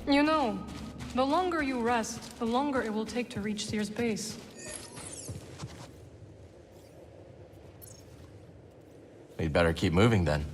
You know, the longer you rest, the longer it will take to reach Seer's base. We'd better keep moving then.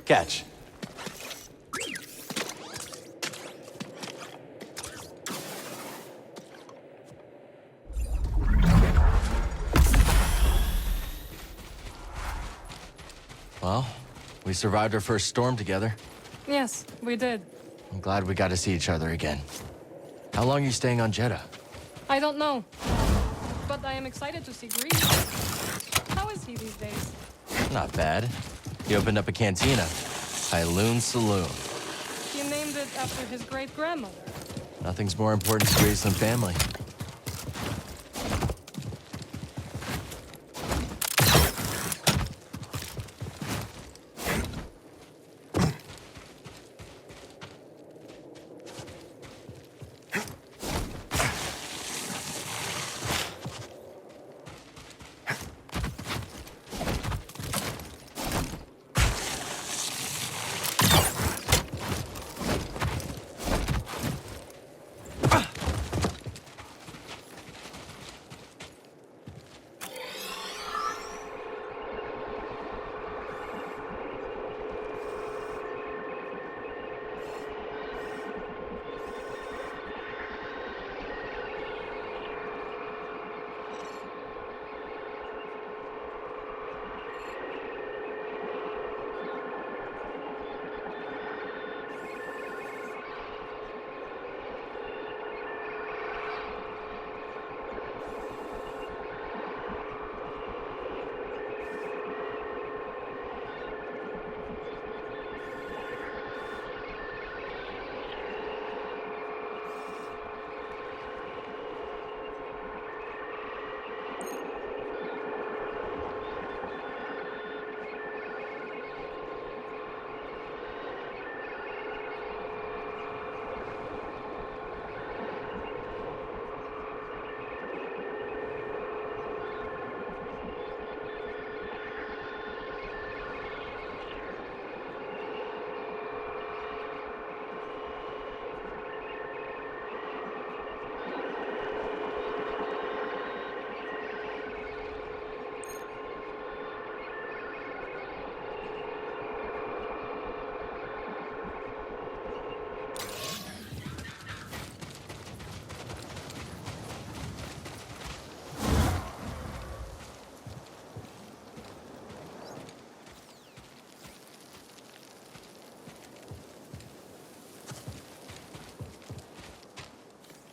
Catch. Well, we survived our first storm together. Yes, we did. I'm glad we got to see each other again. How long are you staying on Jeddah? I don't know. But I am excited to see Greece. How is he these days? Not bad. He opened up a cantina. Hyloon Saloon. He named it after his great-grandmother. Nothing's more important to Greece than family.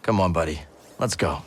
Come on, buddy. Let's go.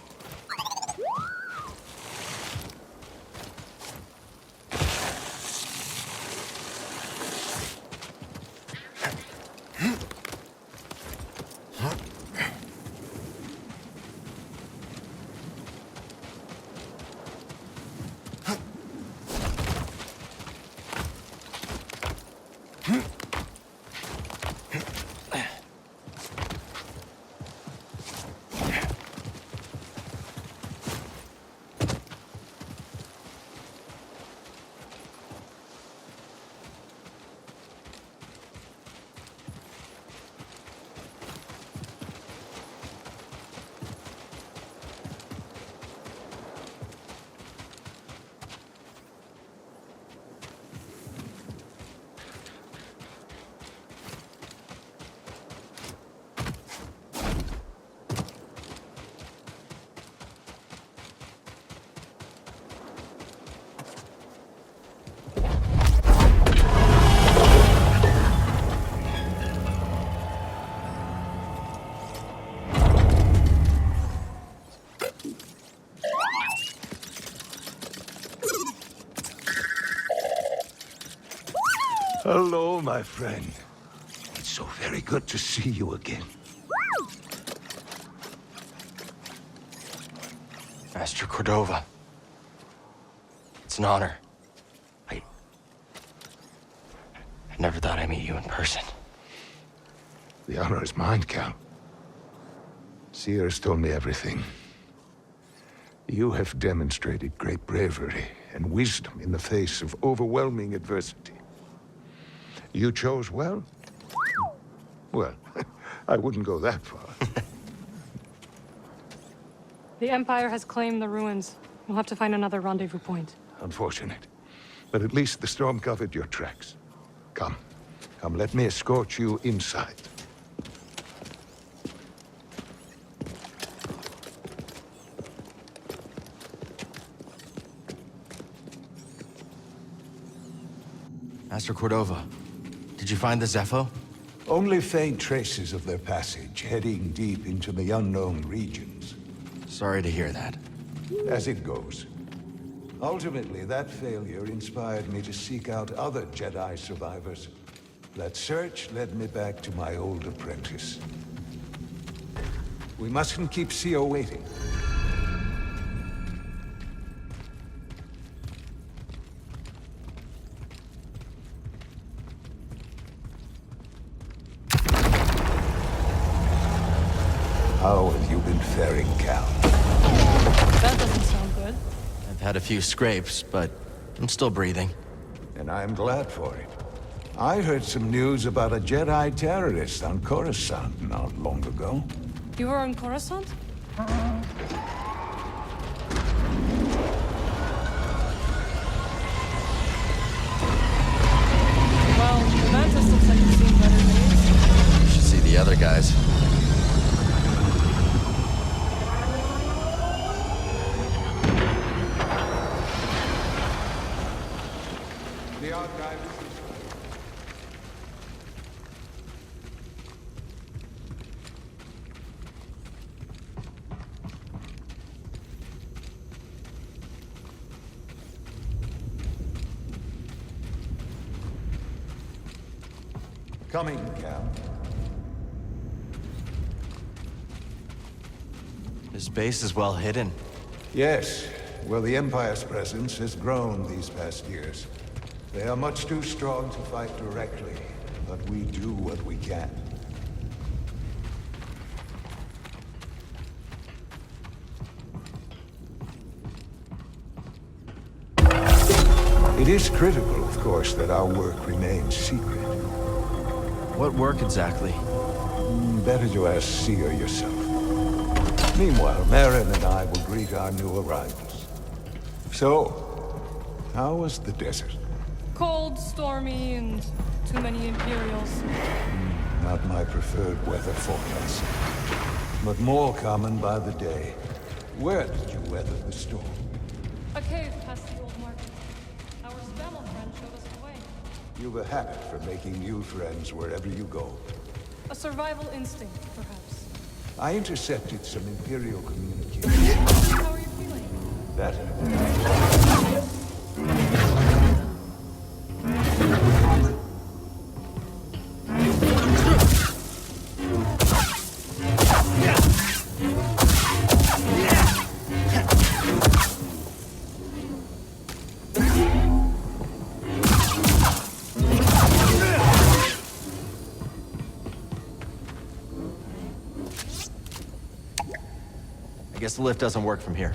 Hello, my friend. It's so very good to see you again. Master Cordova. It's an honor. I never thought I'd meet you in person. The honor is mine, Cal. Seers told me everything. You have demonstrated great bravery and wisdom in the face of overwhelming adversity. You chose well? Well, I wouldn't go that far. The Empire has claimed the ruins. We'll have to find another rendezvous point. Unfortunate. But at least the storm covered your tracks. Come. Come, let me escort you inside. Master Cordova, did you find the Zepho? Only faint traces of their passage, heading deep into the unknown regions. Sorry to hear that. As it goes. Ultimately, that failure inspired me to seek out other Jedi survivors. That search led me back to my old apprentice. We mustn't keep Sio waiting. How have you been faring, Cal? That doesn't sound good. I've had a few scrapes, but I'm still breathing. And I'm glad for it. I heard some news about a Jedi terrorist on Coruscant not long ago. You were on Coruscant? Well, the Mantis looks like you've seen better days. You should see the other guys. The archive is this way. Coming, Cal. This base is well hidden. Yes. Well, the Empire's presence has grown these past years. They are much too strong to fight directly, but we do what we can. It is critical, of course, that our work remains secret. What work exactly? Better to ask Seer yourself. Meanwhile, Marin and I will greet our new arrivals. So, how was the desert? Cold, stormy, and too many Imperials. Not my preferred weather forecast, but more common by the day. Where did you weather the storm? A cave past the old market. Our Stamel friend showed us the way. You've a habit for making new friends wherever you go. A survival instinct, perhaps. I intercepted some Imperial communication. How are you feeling? Better. I guess the lift doesn't work from here.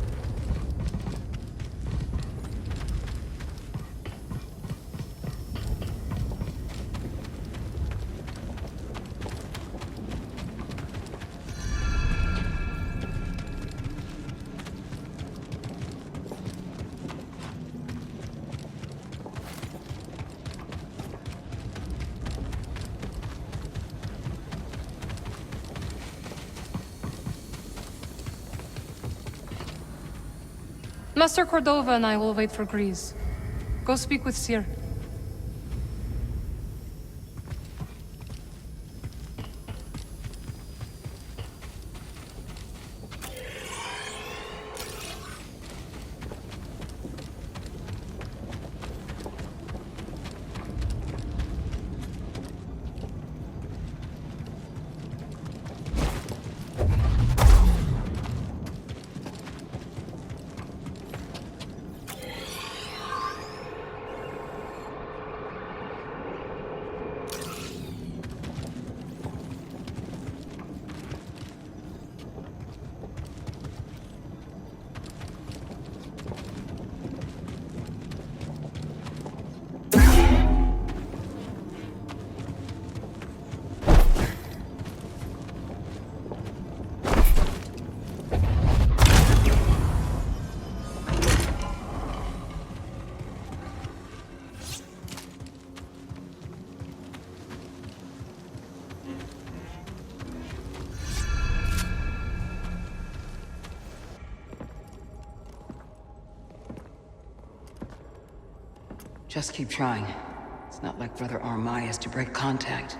Master Cordova and I will wait for Grease. Go speak with Seer. Just keep trying. It's not like Brother Armai has to break contact.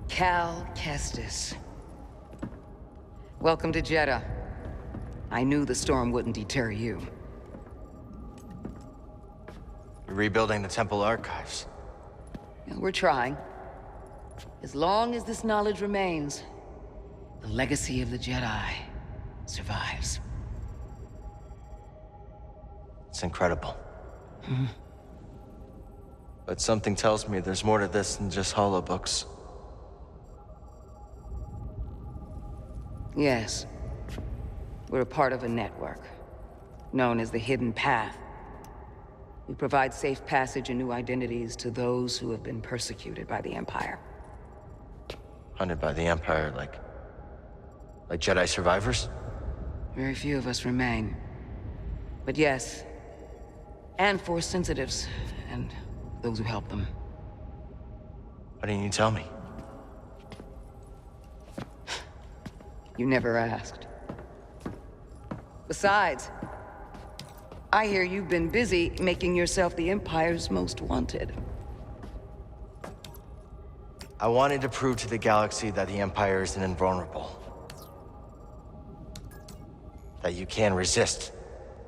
Cal Kestis. Welcome to Jeddah. I knew the storm wouldn't deter you. You're rebuilding the temple archives. Yeah, we're trying. As long as this knowledge remains, the legacy of the Jedi survives. It's incredible. But something tells me there's more to this than just holobooks. Yes. We're a part of a network, known as the Hidden Path. We provide safe passage and new identities to those who have been persecuted by the Empire. Hunted by the Empire, like Jedi survivors? Very few of us remain. But yes, and Force sensitives, and those who help them. Why didn't you tell me? You never asked. Besides, I hear you've been busy making yourself the Empire's most wanted. I wanted to prove to the galaxy that the Empire isn't invulnerable. That you can resist.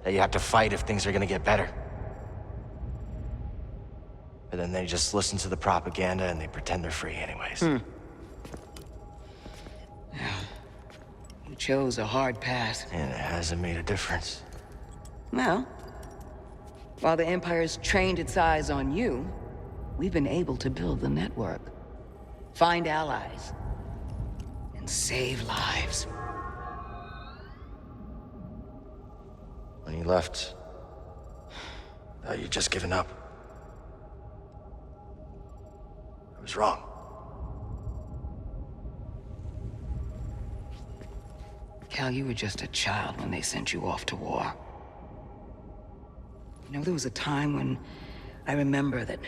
That you have to fight if things are gonna get better. But then they just listen to the propaganda and they pretend they're free anyways. You chose a hard path. And it hasn't made a difference. Well, while the Empire's trained its eyes on you, we've been able to build the network. Find allies. And save lives. When you left, I thought you'd just given up. I was wrong. Cal, you were just a child when they sent you off to war. You know, there was a time when I remember that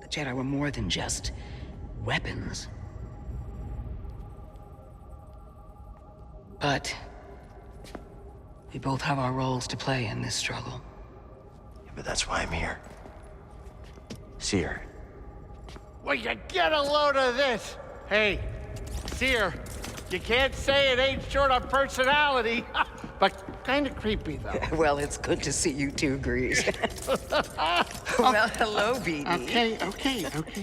the Jedi were more than just weapons. But we both have our roles to play in this struggle. Yeah, but that's why I'm here. Seer. Will you get a load of this? Hey, Seer, you can't say it ain't short on personality, but kind of creepy, though. Well, it's good to see you two, Grease. Well, hello, BD. Okay.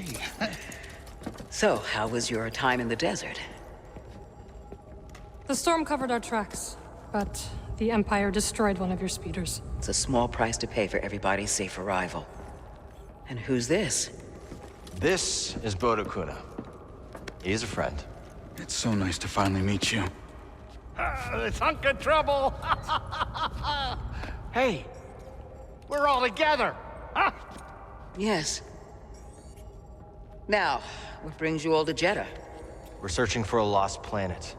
So, how was your time in the desert? The storm covered our tracks, but the Empire destroyed one of your speeders. It's a small price to pay for everybody's safe arrival. And who's this? This is Bodo Kuna. He's a friend. It's so nice to finally meet you. This hunk of trouble. Hey, we're all together. Huh? Yes. Now, what brings you all to Jeddah? We're searching for a lost planet.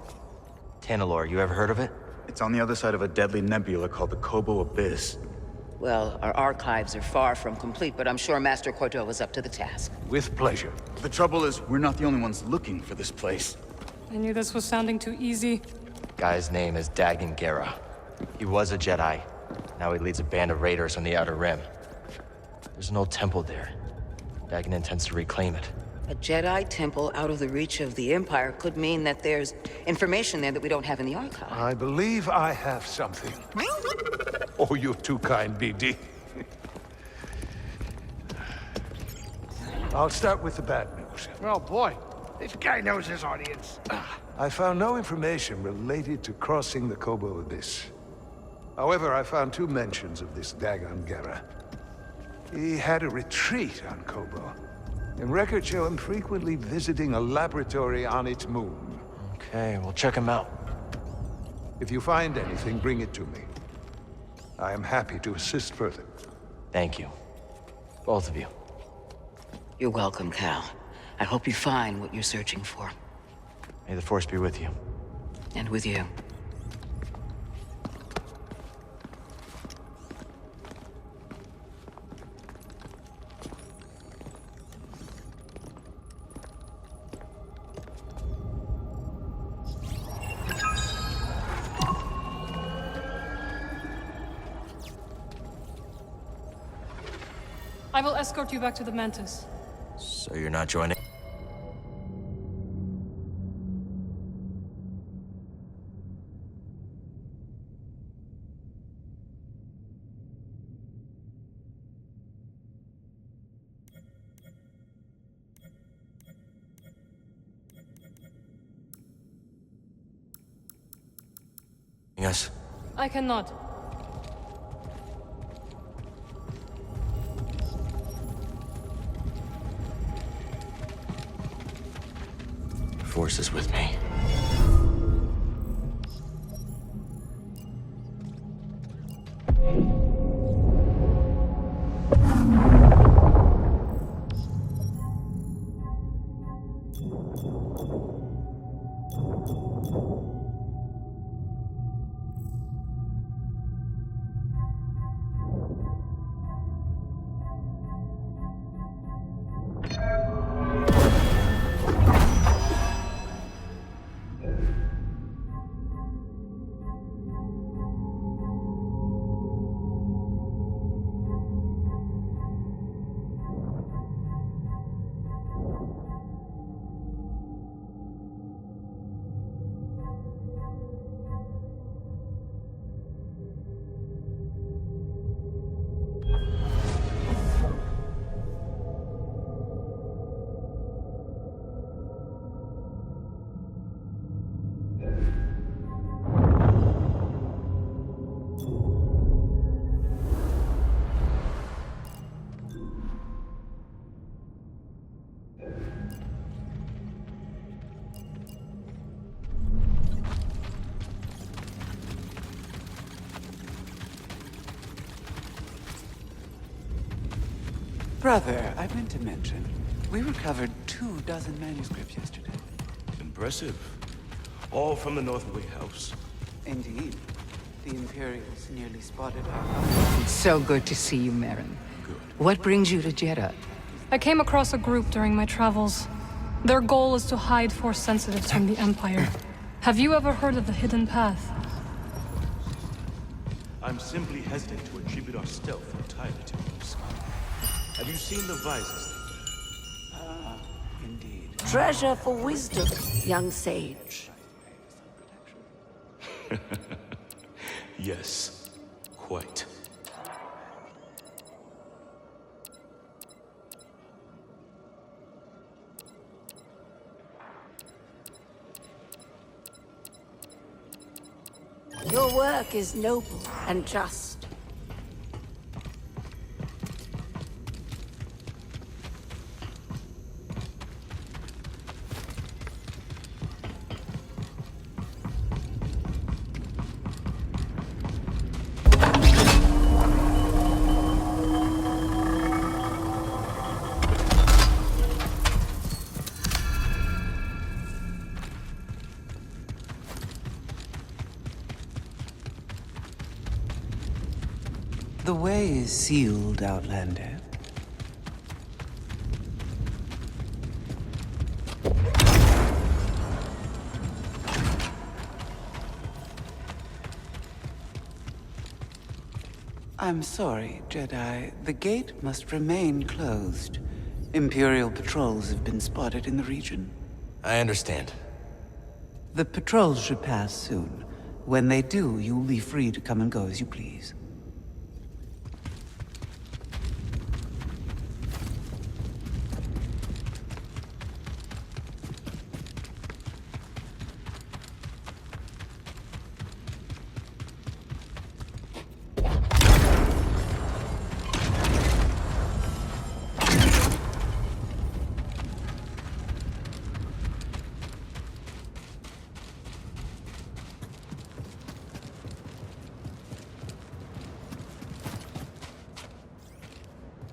Tanalorr, you ever heard of it? It's on the other side of a deadly nebula called the Kobo Abyss. Well, our archives are far from complete, but I'm sure Master Cordova's up to the task. With pleasure. The trouble is, we're not the only ones looking for this place. I knew this was sounding too easy. Guy's name is Dagan Gera. He was a Jedi. Now he leads a band of raiders on the Outer Rim. There's an old temple there. Dagan intends to reclaim it. A Jedi temple out of the reach of the Empire could mean that there's information there that we don't have in the archive. I believe I have something. Oh, you're too kind, BD. I'll start with the bad news. Oh, boy. This guy knows his audience. I found no information related to crossing the Kobo Abyss. However, I found 2 mentions of this Dagan Gera. He had a retreat on Kobo, and records show him frequently visiting a laboratory on its moon. Okay, we'll check him out. If you find anything, bring it to me. I am happy to assist further. Thank you. Both of you. You're welcome, Cal. I hope you find what you're searching for. May the Force be with you. And with you. I will escort you back to the Mantis. So you're not joining? Yes. I cannot. Force is with me. Brother, I meant to mention, we recovered 24 manuscripts yesterday. Impressive. All from the Northway House. Indeed. The Imperials nearly spotted our... It's so good to see you, Merrin. Good. What brings you to Jeddah? I came across a group during my travels. Their goal is to hide Force sensitives from the Empire. Have you ever heard of the Hidden Path? I'm simply hesitant to attribute our stealth entirely to use. Have you seen the visors? Indeed. Treasure for wisdom, young sage. Yes, quite. Your work is noble and just. The way is sealed, Outlander. I'm sorry, Jedi. The gate must remain closed. Imperial patrols have been spotted in the region. I understand. The patrols should pass soon. When they do, you will be free to come and go as you please.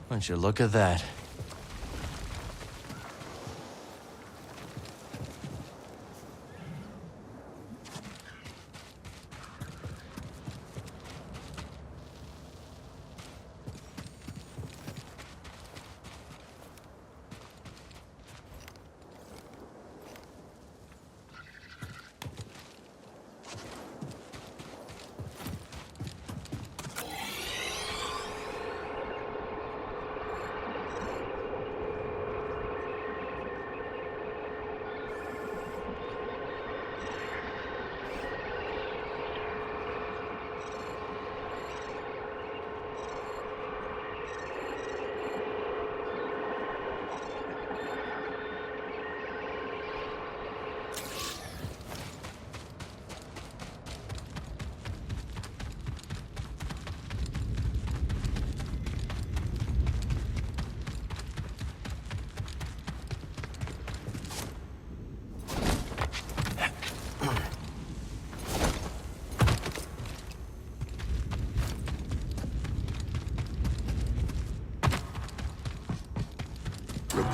Won't you look at that?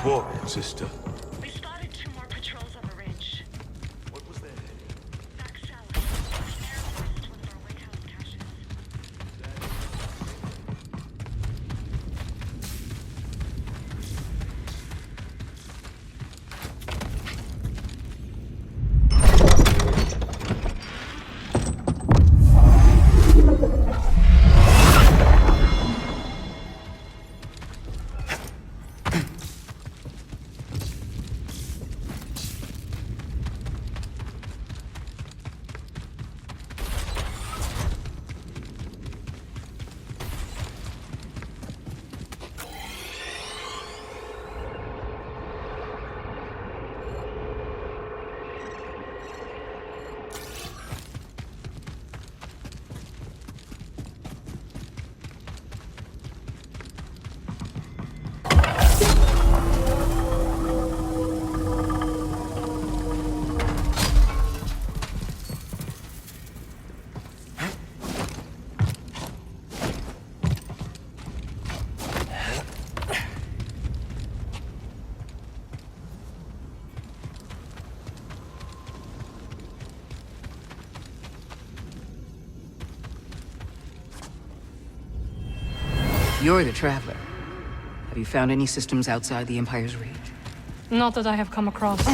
report, sister? We spotted 2 more patrols on the ridge. What was their heading? Back south. The air forced one of our White House caches. You're the traveler. Have you found any systems outside the Empire's reach? Not that I have come across.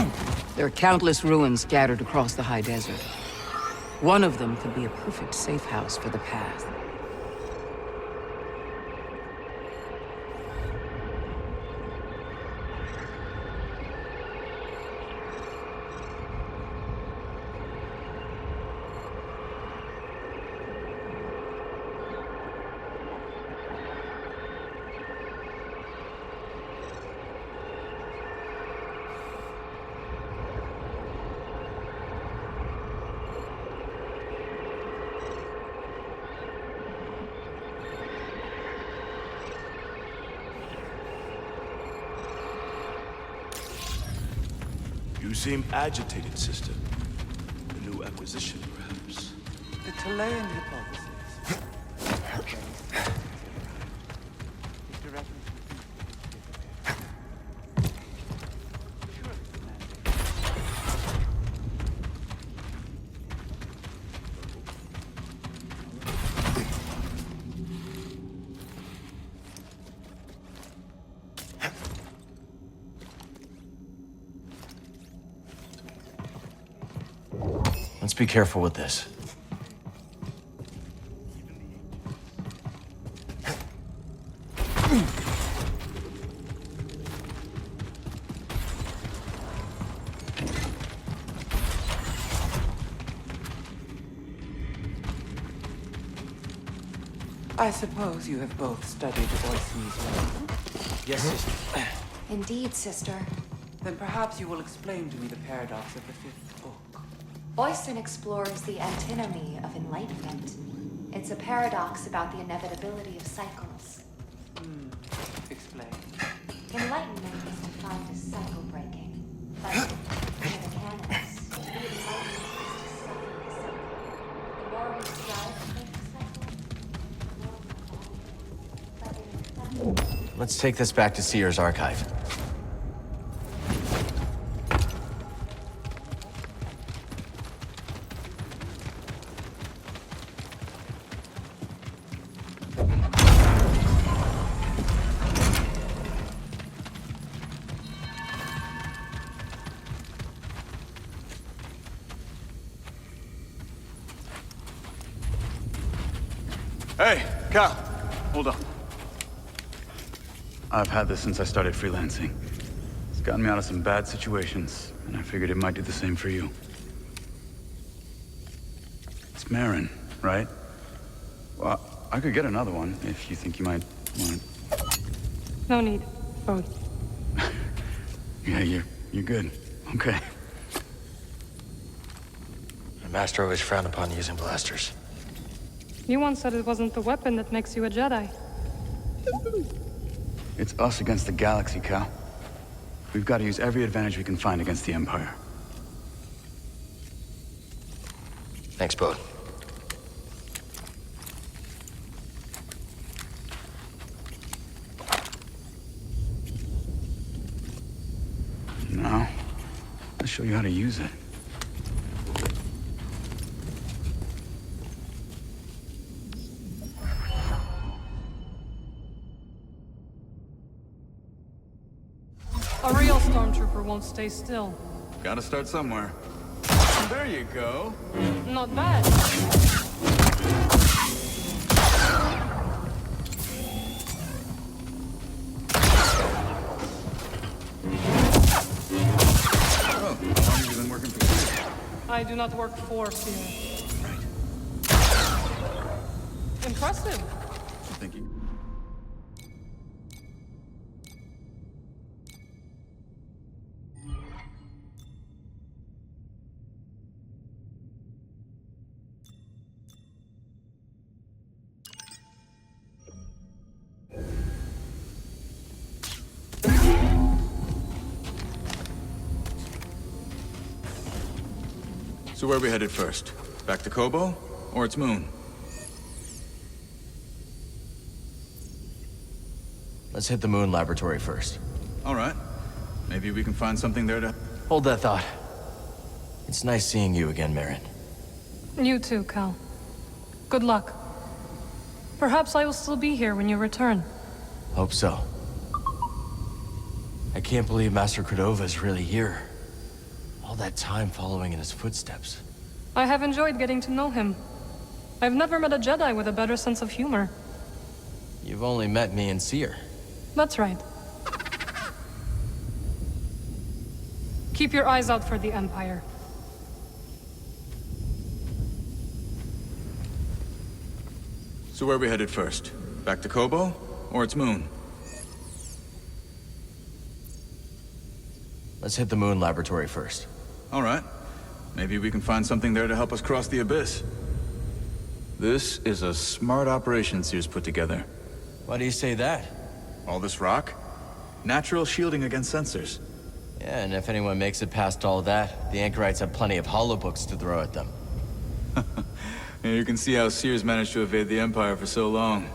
There are countless ruins scattered across the high desert. One of them could be a perfect safe house for the Path. You seem agitated, sister. A new acquisition, perhaps. The Talayan hypothesis. Let's be careful with this. I suppose you have both studied Oisin's work. Yes, sister. Indeed, sister. Then perhaps you will explain to me the paradox of the 5th book. Oisin explores the antinomy of enlightenment. It's a paradox about the inevitability of cycles. Explain. Enlightenment is defined as cycle breaking. But in the canons, to be enlightened is to suffer the cycle. The more we strive to break the cycle, the more we fall. But in acceptance, Let's take this back to Seer's archive. Hey, Cal, hold on. I've had this since I started freelancing. It's gotten me out of some bad situations, and I figured it might do the same for you. It's Marin, right? Well, I could get another one if you think you might want it. No need. Both. Yeah, you're good. Okay. My master always frowned upon using blasters. You once said it wasn't the weapon that makes you a Jedi. It's us against the galaxy, Cal. We've got to use every advantage we can find against the Empire. Thanks, Bode. show you how to use it. A real stormtrooper won't stay still. Gotta start somewhere. There you go. Not bad. Oh, how long have you been working for Seer? I do not work for Seer. Right. Impressive. Thank you. So where are we headed first? Back to Kobo? Or its moon? Let's hit the moon laboratory first. All right. Maybe we can find something there to... Hold that thought. It's nice seeing you again, Marin. You too, Cal. Good luck. Perhaps I will still be here when you return. Hope so. I can't believe Master Cordova is really here. All that time following in his footsteps. I have enjoyed getting to know him. I've never met a Jedi with a better sense of humor. You've only met me and Seer. That's right. Keep your eyes out for the Empire. So where are we headed first? Back to Kobo? Or its moon? Let's hit the moon laboratory first. All right. Maybe we can find something there to help us cross the abyss. This is a smart operation Seer's put together. Why do you say that? All this rock? Natural shielding against sensors. Yeah, and if anyone makes it past all that, the Anchorites have plenty of holobooks to throw at them. And you can see how Seer's managed to evade the Empire for so long.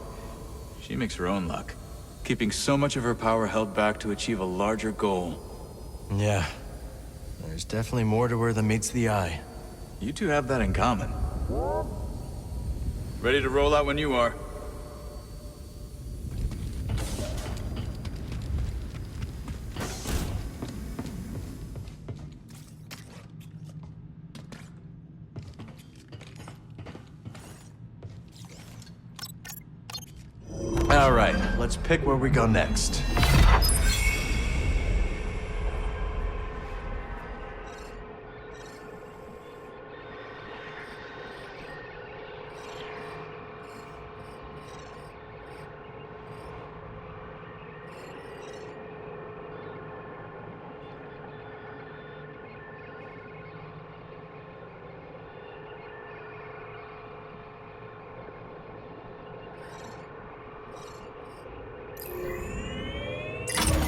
She makes her own luck, keeping so much of her power held back to achieve a larger goal. Yeah. There's definitely more to her than meets the eye. You two have that in common. Ready to roll out when you are. All right, let's pick where we go next.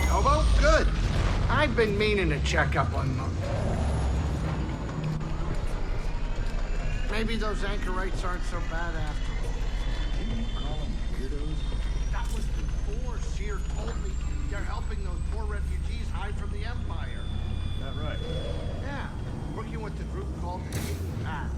Elbow? Good. I've been meaning to check up on them. Maybe those anchorites aren't so bad after all. That was before Seer told me they're helping those poor refugees hide from the Empire. Is that right? Yeah, working with the group called the Hidden Path.